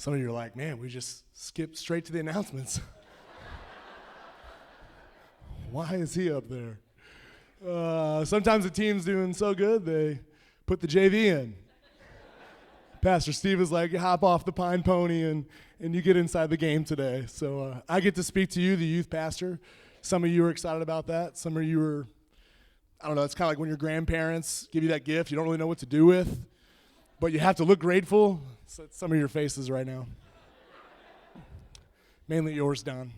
Some of you are like, man, we just skipped straight to the announcements. Why is he up there? Sometimes the team's doing so good, they put the JV in. Pastor Steve is like, hop off the pine pony and you get inside the game today. So I get to speak to you, the youth pastor. Some of you are excited about that. Some of you are, I don't know, it's kind of like when your grandparents give you that gift you don't really know what to do with, but you have to look grateful. So some of your faces right now. Mainly yours, Don.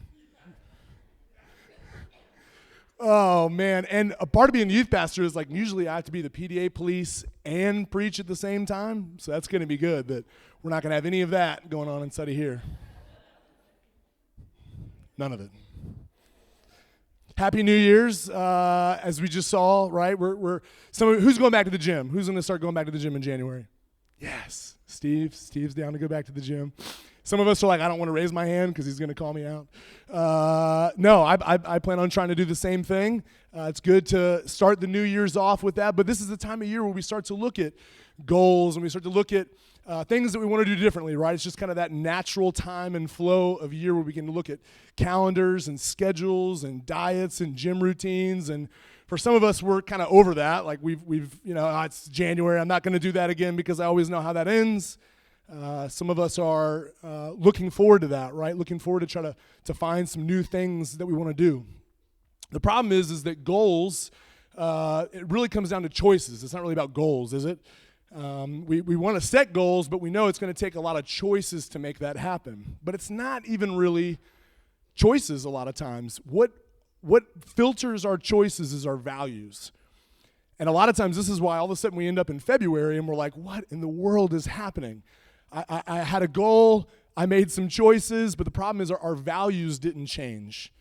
Oh, man. And a part of being a youth pastor is like usually I have to be the PDA police and preach at the same time. So that's going to be good that we're not going to have any of that going on inside of here. None of it. Happy New Year's, as we just saw, right? Who's going back to the gym? Who's going to start going back to the gym in January? Yes, Steve. Steve's down to go back to the gym. Some of us are like, I don't want to raise my hand because he's going to call me out. No, I plan on trying to do the same thing. It's good to start the New Year's off with that, but this is the time of year where we start to look at goals and we start to look at things that we want to do differently, right? It's just kind of that natural time and flow of year where we can look at calendars and schedules and diets and gym routines. And for some of us, we're kind of over that. Like we've it's January. I'm not going to do that again because I always know how that ends. Some of us are looking forward to that, right? Looking forward to try to find some new things that we want to do. The problem is that goals, it really comes down to choices. It's not really about goals, is it? We want to set goals, but we know it's going to take a lot of choices to make that happen. But it's not even really choices a lot of times. What filters our choices is our values. And a lot of times this is why all of a sudden we end up in February and we're like, what in the world is happening? I had a goal, I made some choices, but the problem is our values didn't change.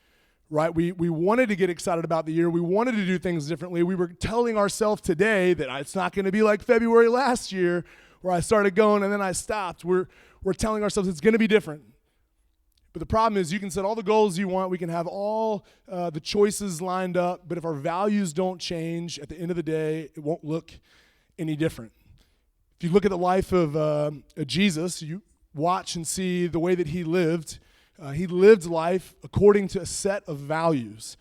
Right? We wanted to get excited about the year. We wanted to do things differently. We were telling ourselves today that it's not going to be like February last year where I started going and then I stopped. We're telling ourselves it's going to be different. But the problem is you can set all the goals you want. We can have all the choices lined up. But if our values don't change, at the end of the day, it won't look any different. If you look at the life of Jesus, you watch and see the way that he lived. He lived life according to a set of values.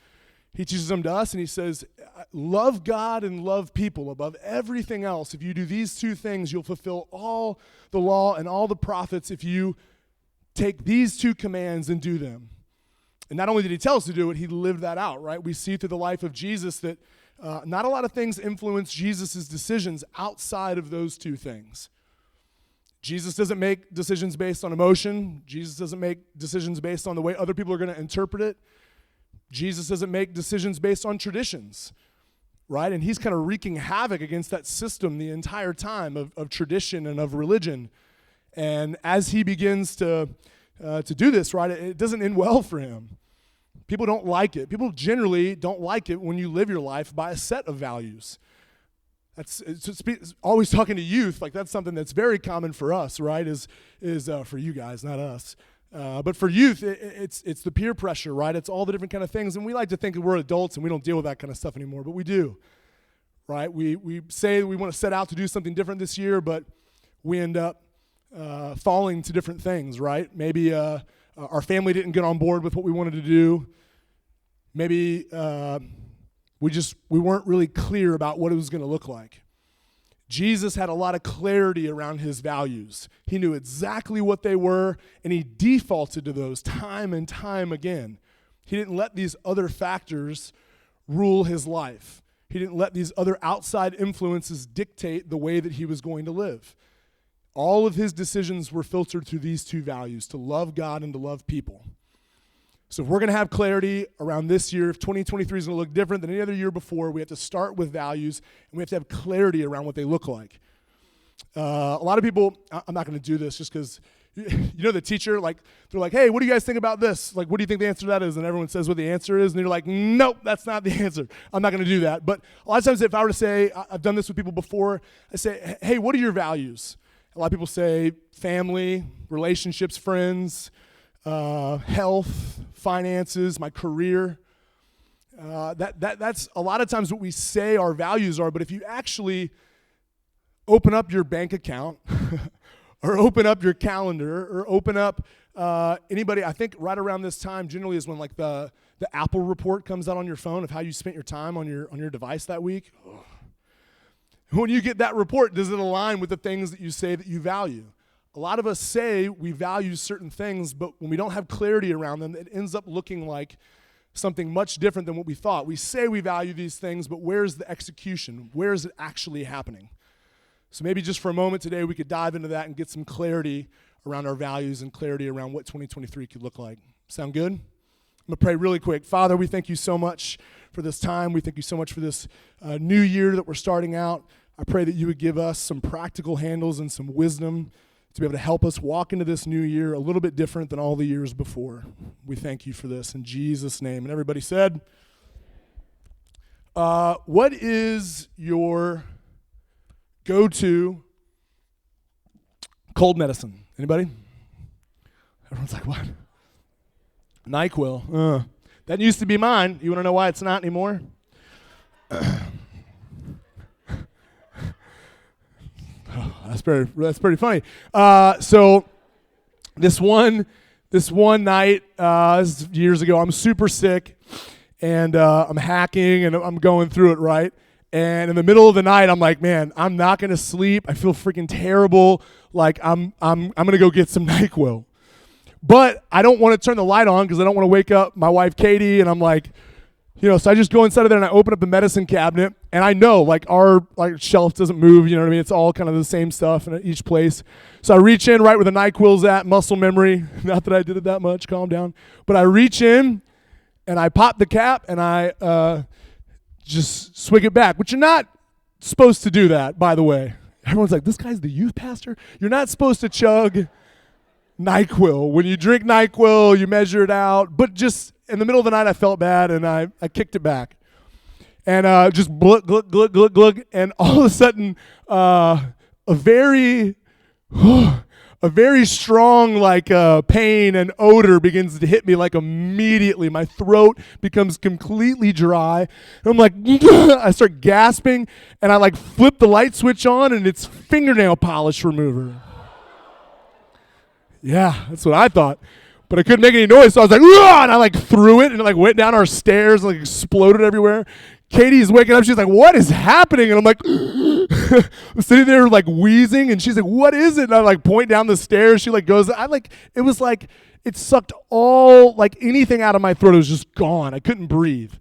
He teaches them to us, and he says, love God and love people above everything else. If you do these two things, you'll fulfill all the law and all the prophets if you take these two commands and do them. And not only did he tell us to do it, he lived that out, right? We see through the life of Jesus that not a lot of things influence Jesus' decisions outside of those two things. Jesus doesn't make decisions based on emotion. Jesus doesn't make decisions based on the way other people are going to interpret it. Jesus doesn't make decisions based on traditions, right? And he's kind of wreaking havoc against that system the entire time of tradition and of religion. And as he begins to do this, right, it doesn't end well for him. People don't like it. People generally don't like it when you live your life by a set of values. It's always talking to youth, like that's something that's very common for us, right, is for you guys, not us. But for youth, it's the peer pressure, right? It's all the different kind of things. And we like to think that we're adults and we don't deal with that kind of stuff anymore, but we do, right? We say we want to set out to do something different this year, but we end up falling to different things, right? Maybe our family didn't get on board with what we wanted to do. Maybe we weren't really clear about what it was going to look like. Jesus had a lot of clarity around his values. He knew exactly what they were, and he defaulted to those time and time again. He didn't let these other factors rule his life. He didn't let these other outside influences dictate the way that he was going to live. All of his decisions were filtered through these two values, to love God and to love people. So if we're going to have clarity around this year, if 2023 is going to look different than any other year before, we have to start with values, and we have to have clarity around what they look like. A lot of people, I'm not going to do this just because, you know, the teacher, like, they're like, hey, what do you guys think about this? Like, what do you think the answer to that is? And everyone says what the answer is, and you're like, nope, that's not the answer. I'm not going to do that. But a lot of times if I were to say, I've done this with people before, I say, hey, what are your values? A lot of people say family, relationships, friends, health, finances, my career. That's a lot of times what we say our values are, but if you actually open up your bank account, or open up your calendar, or open up anybody. I think right around this time generally is when like the Apple report comes out on your phone of how you spent your time on your device that week. When you get that report, does it align with the things that you say that you value? A lot of us say we value certain things, but when we don't have clarity around them, it ends up looking like something much different than what we thought. We say we value these things, but where's the execution? Where is it actually happening? So maybe just for a moment today, we could dive into that and get some clarity around our values and clarity around what 2023 could look like. Sound good? I'm going to pray really quick. Father, we thank you so much for this time. We thank you so much for this new year that we're starting out. I pray that you would give us some practical handles and some wisdom to be able to help us walk into this new year a little bit different than all the years before. We thank you for this in Jesus' name. And everybody said, what is your go-to cold medicine? Everyone's like, what? NyQuil. That used to be mine. You want to know why it's not anymore? That's pretty funny. So this one night, this is years ago, I'm super sick, and I'm hacking, and I'm going through it, right? And in the middle of the night, I'm like, man, I'm not gonna sleep. I feel freaking terrible. Like I'm gonna go get some NyQuil, but I don't want to turn the light on because I don't want to wake up my wife Katie. And I'm like, so I just go inside of there and I open up the medicine cabinet, and I know like our shelf doesn't move, you know what I mean? It's all kind of the same stuff in each place. So I reach in right where the NyQuil's at, muscle memory. Not that I did it that much, calm down. But I reach in and I pop the cap and I just swig it back, which you're not supposed to do that, by the way. Everyone's like, this guy's the youth pastor? You're not supposed to chug NyQuil. When you drink NyQuil, you measure it out, but just in the middle of the night, I felt bad, and I kicked it back. And just glug, glug, glug, glug, glug, and all of a sudden, a very strong pain and odor begins to hit me immediately. My throat becomes completely dry. And I'm like, I start gasping, and I flip the light switch on, and it's fingernail polish remover. Yeah, that's what I thought. But I couldn't make any noise, so I was like, "Ugh!" And I threw it, and it went down our stairs, and exploded everywhere. Katie's waking up, she's like, what is happening? And I'm like, I'm sitting there wheezing, and she's like, what is it? And I point down the stairs, she goes, it was it sucked all, anything out of my throat. It was just gone. I couldn't breathe.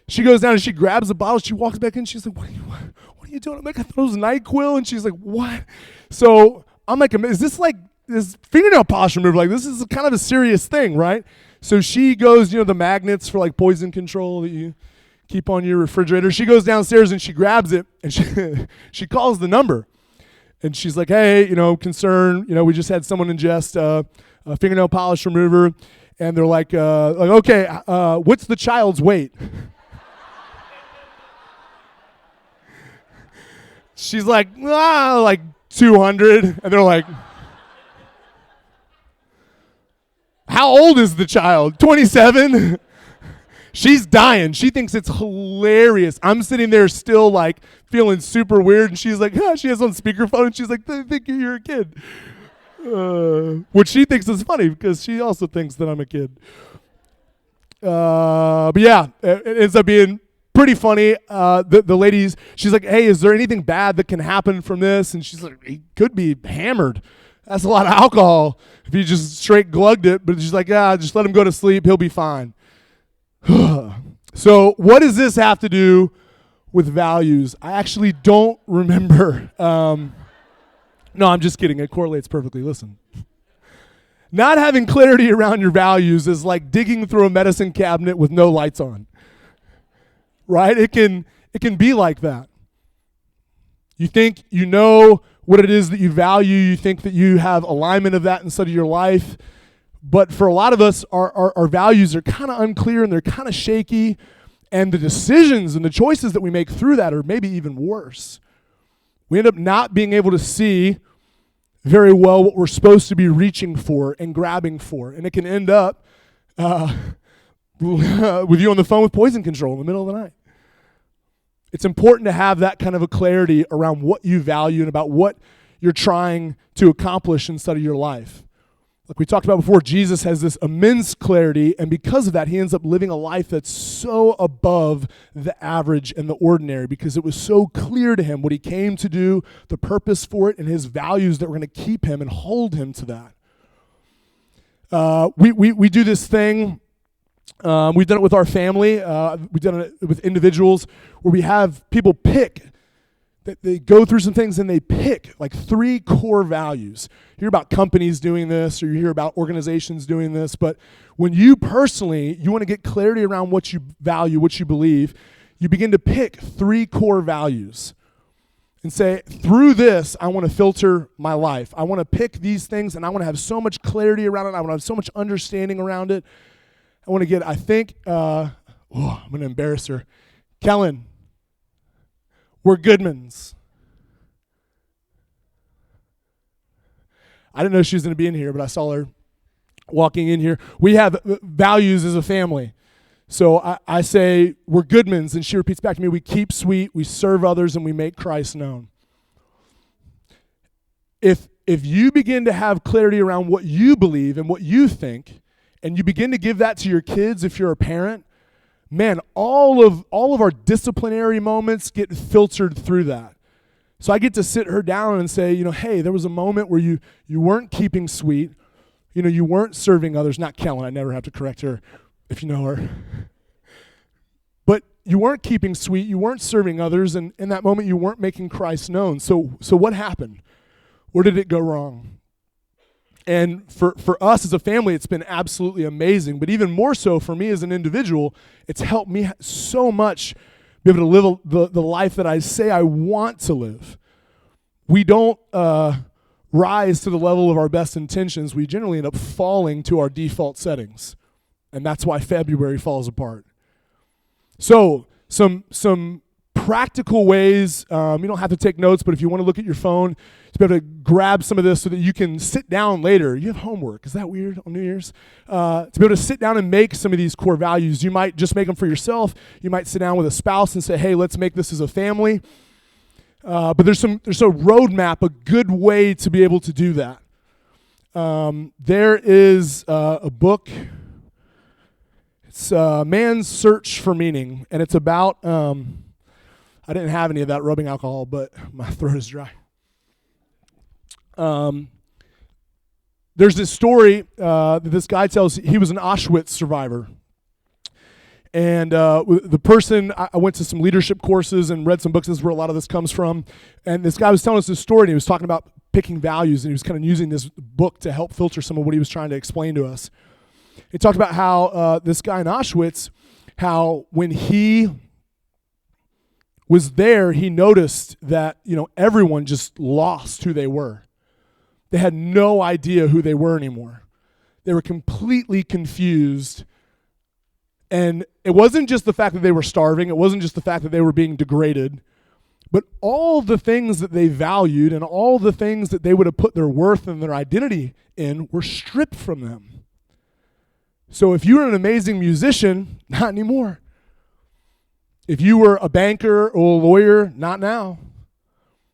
She goes down and she grabs the bottle, she walks back in, she's like, what are you doing? I'm like, I thought it was NyQuil, and she's like, what? So I'm like, is this this fingernail polish remover, this is kind of a serious thing, right? So she goes, the magnets for poison control that you keep on your refrigerator. She goes downstairs and she grabs it, and she calls the number. And she's like, hey, concern, we just had someone ingest a fingernail polish remover. And they're like, okay, what's the child's weight? She's like, 200. And they're like, how old is the child? 27? She's dying. She thinks it's hilarious. I'm sitting there still feeling super weird, and she's like, she has on speakerphone, and she's like, I think you're a kid. Which she thinks is funny because she also thinks that I'm a kid. But yeah, it ends up being pretty funny. The ladies, she's like, hey, is there anything bad that can happen from this? And she's like, he could be hammered. That's a lot of alcohol if you just straight glugged it. But she's like, just let him go to sleep. He'll be fine. So what does this have to do with values? I actually don't remember. No, I'm just kidding. It correlates perfectly. Listen. Not having clarity around your values is like digging through a medicine cabinet with no lights on. Right? It can be like that. You think you know what it is that you value. You think that you have alignment of that inside of your life. But for a lot of us, our values are kind of unclear and they're kind of shaky. And the decisions and the choices that we make through that are maybe even worse. We end up not being able to see very well what we're supposed to be reaching for and grabbing for. And it can end up with you on the phone with poison control in the middle of the night. It's important to have that kind of a clarity around what you value and about what you're trying to accomplish inside of your life. Like we talked about before, Jesus has this immense clarity, and because of that, he ends up living a life that's so above the average and the ordinary because it was so clear to him what he came to do, the purpose for it, and his values that were going to keep him and hold him to that. We do this thing. We've done it with our family. We've done it with individuals where we have people pick. They go through some things and they pick like 3 core values. You hear about companies doing this, or you hear about organizations doing this, but when you personally, you want to get clarity around what you value, what you believe, you begin to pick 3 core values and say, through this, I want to filter my life. I want to pick these things and I want to have so much clarity around it. I want to have so much understanding around it. I want to get, I'm going to embarrass her. Kellen, we're Goodmans. I didn't know she was going to be in here, but I saw her walking in here. We have values as a family. So I say, we're Goodmans, and she repeats back to me, we keep sweet, we serve others, and we make Christ known. If you begin to have clarity around what you believe and what you think, and you begin to give that to your kids if you're a parent, man, all of our disciplinary moments get filtered through that. So I get to sit her down and say, hey, there was a moment where you weren't keeping sweet. You weren't serving others. Not Kellen, I never have to correct her if you know her. But you weren't keeping sweet. You weren't serving others. And in that moment, you weren't making Christ known. So what happened? Where did it go wrong? And for us as a family, it's been absolutely amazing. But even more so for me as an individual, it's helped me so much be able to live the life that I say I want to live. We don't rise to the level of our best intentions. We generally end up falling to our default settings. And that's why February falls apart. So some practical ways, you don't have to take notes, but if you want to look at your phone, to be able to grab some of this so that you can sit down later. You have homework. Is that weird on New Year's? To be able to sit down and make some of these core values. You might just make them for yourself. You might sit down with a spouse and say, hey, let's make this as a family. But there's a roadmap, a good way to be able to do that. There is a book. It's Man's Search for Meaning, and it's about, I didn't have any of that rubbing alcohol, but my throat is dry. There's this story that this guy tells. He was an Auschwitz survivor. And the person, I went to some leadership courses and read some books. This is where a lot of this comes from. And this guy was telling us this story, and he was talking about picking values, and he was kind of using this book to help filter some of what he was trying to explain to us. He talked about how this guy in Auschwitz, how when he was there, he noticed that, everyone just lost who they were. They had no idea who they were anymore. They were completely confused. And it wasn't just the fact that they were starving. It wasn't just the fact that they were being degraded. But all the things that they valued and all the things that they would have put their worth and their identity in were stripped from them. So if you were an amazing musician, not anymore. If you were a banker or a lawyer, not now.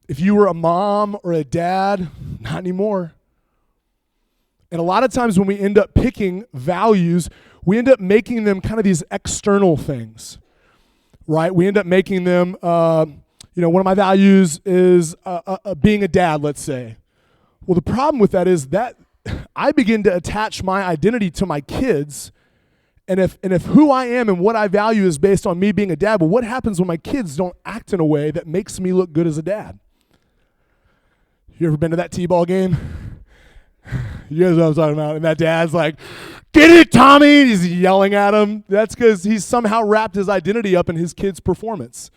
If you were a mom or a dad, not anymore. And a lot of times when we end up picking values, we end up making them kind of these external things, right? We end up making them, one of my values is being a dad, let's say. Well, the problem with that is that I begin to attach my identity to my kids. And if who I am and what I value is based on me being a dad, well, what happens when my kids don't act in a way that makes me look good as a dad? You ever been to that T-ball game? You guys know what I'm talking about. And that dad's like, get it, Tommy! He's yelling at him. That's because he's somehow wrapped his identity up in his kid's performance.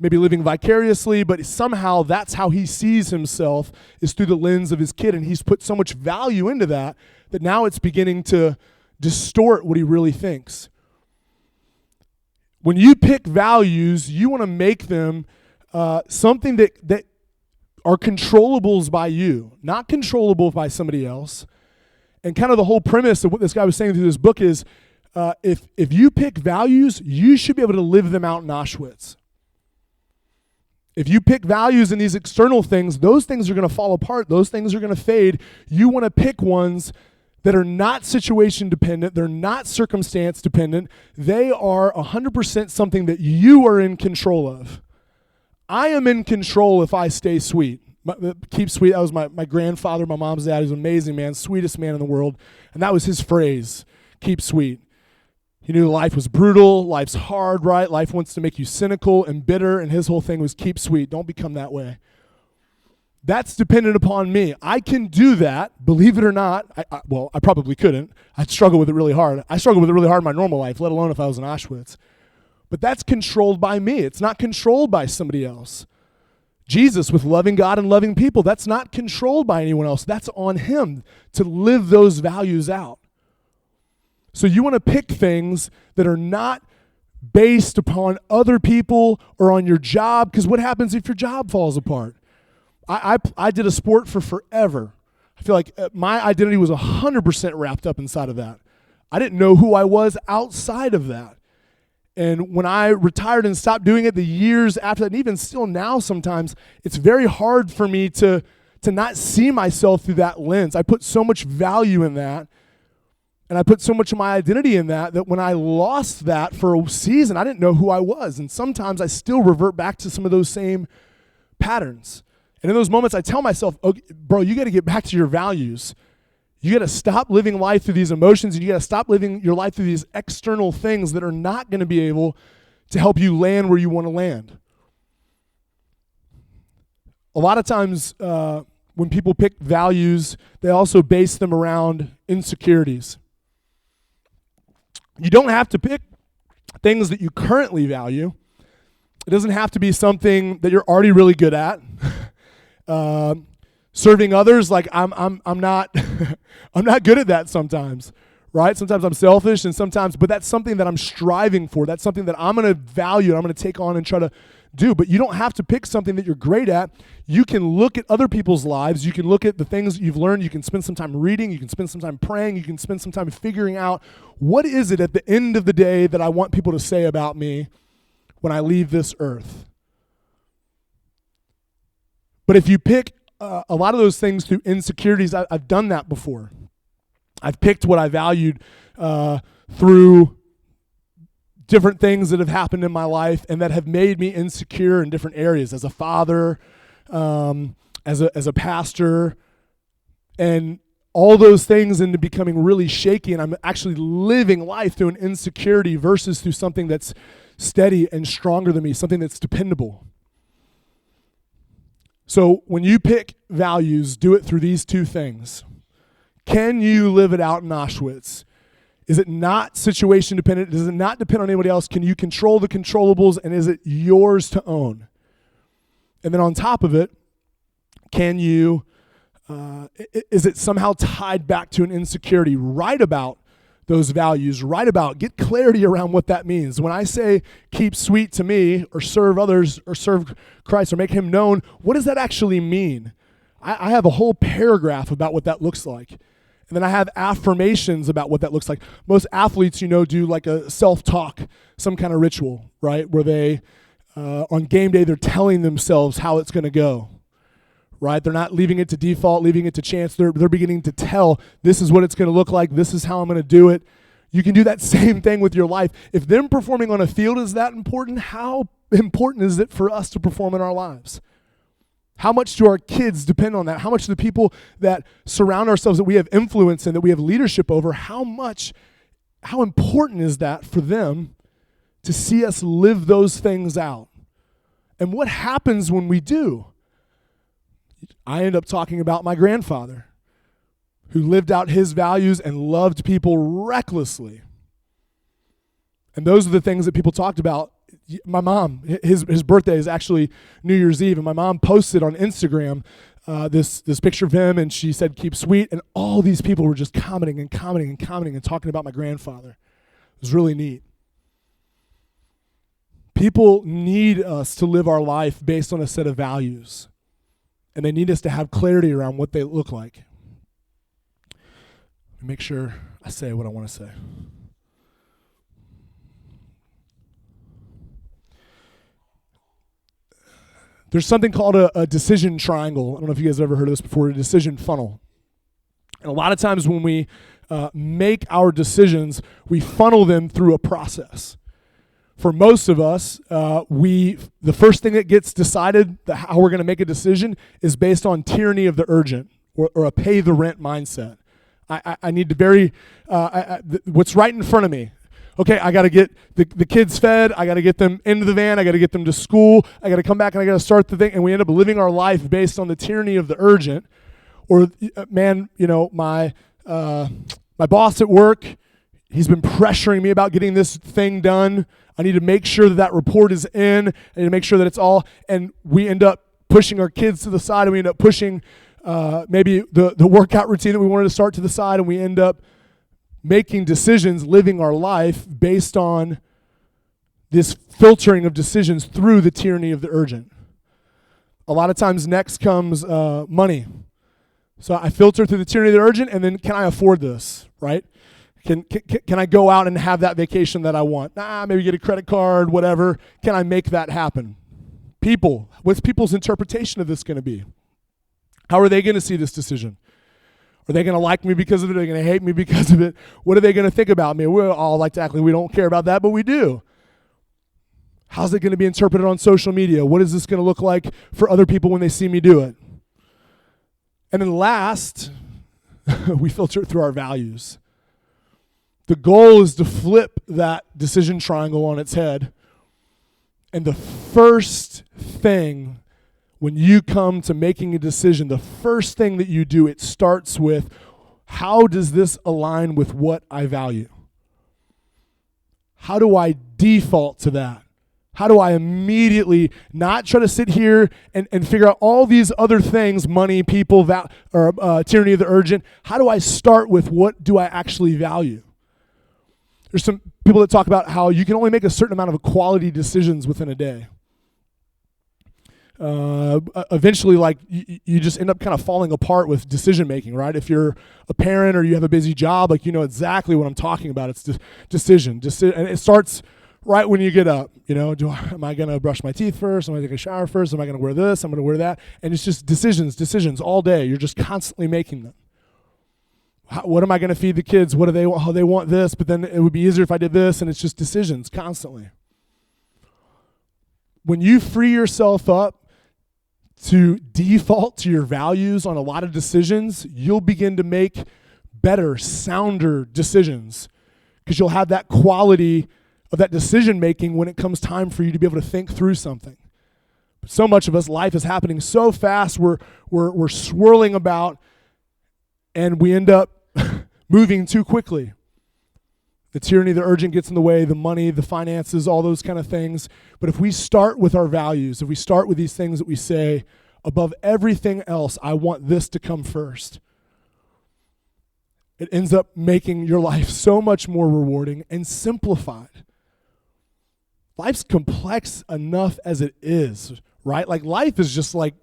Maybe living vicariously, but somehow that's how he sees himself, is through the lens of his kid. And he's put so much value into that now it's beginning to distort what he really thinks. When you pick values, you want to make them something that are controllables by you, not controllable by somebody else. And kind of the whole premise of what this guy was saying through this book is, if you pick values, you should be able to live them out in Auschwitz. If you pick values in these external things, those things are going to fall apart. Those things are going to fade. You want to pick ones that are not situation dependent. They're not circumstance dependent. They are 100% something that you are in control of. I am in control if I stay sweet. Keep sweet. That was my grandfather, my mom's dad. He was an amazing man, sweetest man in the world. And that was his phrase, keep sweet. He knew life was brutal, life's hard, right? Life wants to make you cynical and bitter, and his whole thing was keep sweet. Don't become that way. That's dependent upon me. I can do that, believe it or not. I probably couldn't. I'd struggle with it really hard. I struggle with it really hard in my normal life, let alone if I was in Auschwitz. But that's controlled by me. It's not controlled by somebody else. Jesus, with loving God and loving people, that's not controlled by anyone else. That's on him to live those values out. So you want to pick things that are not based upon other people or on your job, because what happens if your job falls apart? I did a sport for forever. I feel like my identity was 100% wrapped up inside of that. I didn't know who I was outside of that. And when I retired and stopped doing it, the years after that, and even still now sometimes, it's very hard for me to not see myself through that lens. I put so much value in that. And I put so much of my identity in that when I lost that for a season, I didn't know who I was. And sometimes I still revert back to some of those same patterns. And in those moments, I tell myself, okay, bro, you got to get back to your values. You got to stop living life through these emotions, and you got to stop living your life through these external things that are not going to be able to help you land where you want to land. A lot of times when people pick values, they also base them around insecurities. You don't have to pick things that you currently value. It doesn't have to be something that you're already really good at. Serving others, like I'm not I'm not good at that sometimes, right? Sometimes I'm selfish, and but that's something that I'm striving for. That's something that I'm going to value and I'm going to take on and try to do. But you don't have to pick something that you're great at. You can look at other people's lives. You can look at the things that you've learned. You can spend some time reading. You can spend some time praying. You can spend some time figuring out what is it at the end of the day that I want people to say about me when I leave this earth. But if you pick a lot of those things through insecurities, I've done that before. I've picked what I valued through different things that have happened in my life and that have made me insecure in different areas, as a father, as a pastor, and all those things into becoming really shaky, and I'm actually living life through an insecurity versus through something that's steady and stronger than me, something that's dependable. So when you pick values, do it through these two things. Can you live it out in Auschwitz? Is it not situation dependent? Does it not depend on anybody else? Can you control the controllables, and is it yours to own? And then on top of it, can you, is it somehow tied back to an insecurity? Write about those values. Get clarity around what that means. When I say keep sweet to me, or serve others, or serve Christ, or make him known, what does that actually mean? I have a whole paragraph about what that looks like. And then I have affirmations about what that looks like. Most athletes, do like a self-talk, some kind of ritual, right? Where they, on game day, they're telling themselves how it's going to go, right? They're not leaving it to default, leaving it to chance. They're beginning to tell, this is what it's going to look like. This is how I'm going to do it. You can do that same thing with your life. If them performing on a field is that important, how important is it for us to perform in our lives? How much do our kids depend on that? How much do the people that surround ourselves, that we have influence in, that we have leadership over, how important is that for them to see us live those things out? And what happens when we do? I end up talking about my grandfather, who lived out his values and loved people recklessly. And those are the things that people talked about. My mom, his birthday is actually New Year's Eve, and my mom posted on Instagram this picture of him, and she said, keep sweet, and all these people were just commenting and talking about my grandfather. It was really neat. People need us to live our life based on a set of values, and they need us to have clarity around what they look like. Make sure I say what I want to say. There's something called a decision triangle. I don't know if you guys have ever heard of this before, a decision funnel. And a lot of times when we make our decisions, we funnel them through a process. For most of us, the first thing that gets decided, how we're going to make a decision, is based on tyranny of the urgent or a pay the rent mindset. I need to what's right in front of me. Okay, I got to get the kids fed. I got to get them into the van. I got to get them to school. I got to come back and I got to start the thing. And we end up living our life based on the tyranny of the urgent. Or, man, my boss at work, he's been pressuring me about getting this thing done. I need to make sure that report is in. I need to make sure that it's all. And we end up pushing our kids to the side, and we end up pushing maybe the workout routine that we wanted to start to the side, and we end up making decisions, living our life based on this filtering of decisions through the tyranny of the urgent. A lot of times next comes money. So I filter through the tyranny of the urgent, and then can I afford this, right? Can I go out and have that vacation that I want? Maybe get a credit card, whatever. Can I make that happen? People, what's people's interpretation of this going to be? How are they going to see this decision? Are they going to like me because of it? Are they going to hate me because of it? What are they going to think about me? We all like to act like we don't care about that, but we do. How's it going to be interpreted on social media? What is this going to look like for other people when they see me do it? And then last, we filter it through our values. The goal is to flip that decision triangle on its head. And the first thing when you come to making a decision, the first thing that you do, it starts with, how does this align with what I value? How do I default to that? How do I immediately not try to sit here and figure out all these other things, money, people, tyranny of the urgent? How do I start with what do I actually value? There's some people that talk about how you can only make a certain amount of quality decisions within a day. Eventually, you just end up kind of falling apart with decision making, right? If you're a parent or you have a busy job, you know exactly what I'm talking about. It's decision, and it starts right when you get up. Am I going to brush my teeth first? Am I going to take a shower first? Am I going to wear this? I'm going to wear that. And it's just decisions all day. You're just constantly making them. What am I going to feed the kids? What do they want? How they want this, but then it would be easier if I did this, and it's just decisions constantly. When you free yourself up to default to your values on a lot of decisions, you'll begin to make better, sounder decisions because you'll have that quality of that decision making when it comes time for you to be able to think through something. But so much of us, life is happening so fast, we're swirling about, and we end up moving too quickly. The tyranny, the urgent gets in the way, the money, the finances, all those kind of things. But if we start with our values, if we start with these things that we say, above everything else, I want this to come first, it ends up making your life so much more rewarding and simplified. Life's complex enough as it is, right? Life is just like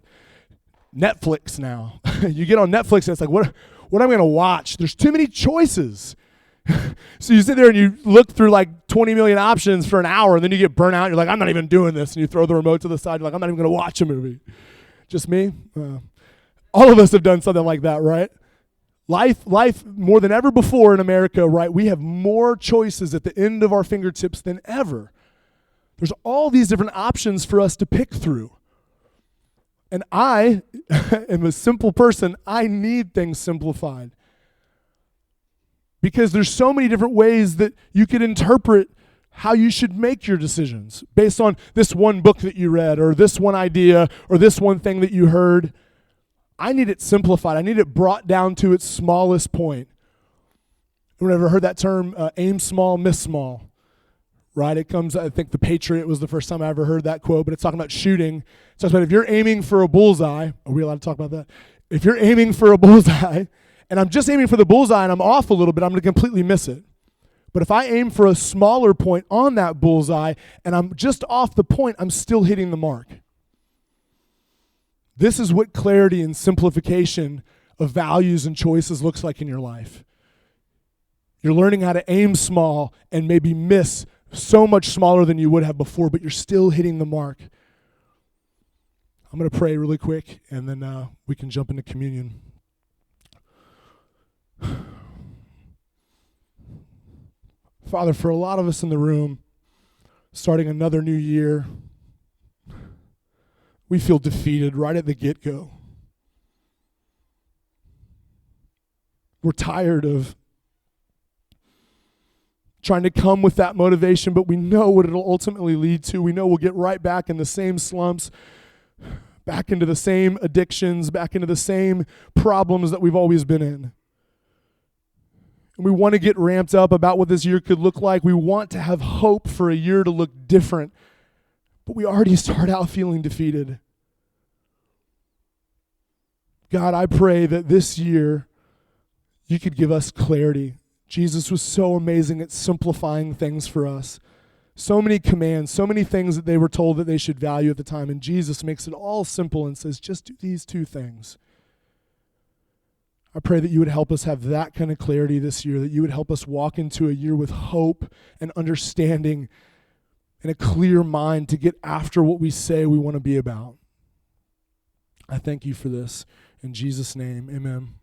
Netflix now. You get on Netflix and it's like, what am I going to watch? There's too many choices. So you sit there and you look through 20 million options for an hour, and then you get burnt out. You're like, I'm not even doing this. And you throw the remote to the side. You're like, I'm not even going to watch a movie. Just me? All of us have done something like that, right? Life more than ever before in America, right? We have more choices at the end of our fingertips than ever. There's all these different options for us to pick through. And I am a simple person. I need things simplified. Because there's so many different ways that you could interpret how you should make your decisions based on this one book that you read or this one idea or this one thing that you heard. I need it simplified. I need it brought down to its smallest point. Anyone ever heard that term, aim small, miss small? Right? It comes, I think The Patriot was the first time I ever heard that quote, but it's talking about shooting. It talks about if you're aiming for a bullseye, are we allowed to talk about that? If you're aiming for a bullseye, and I'm just aiming for the bullseye and I'm off a little bit, I'm going to completely miss it. But if I aim for a smaller point on that bullseye and I'm just off the point, I'm still hitting the mark. This is what clarity and simplification of values and choices looks like in your life. You're learning how to aim small and maybe miss so much smaller than you would have before, but you're still hitting the mark. I'm going to pray really quick, and then we can jump into communion. Father, for a lot of us in the room, starting another new year, we feel defeated right at the get-go. We're tired of trying to come with that motivation, but we know what it'll ultimately lead to. We know we'll get right back in the same slumps, back into the same addictions, back into the same problems that we've always been in. And we want to get ramped up about what this year could look like. We want to have hope for a year to look different, but we already start out feeling defeated. God, I pray that this year you could give us clarity. Jesus was so amazing at simplifying things for us. So many commands, so many things that they were told that they should value at the time, and Jesus makes it all simple and says, just do these two things. I pray that you would help us have that kind of clarity this year, that you would help us walk into a year with hope and understanding and a clear mind to get after what we say we want to be about. I thank you for this. In Jesus' name, amen.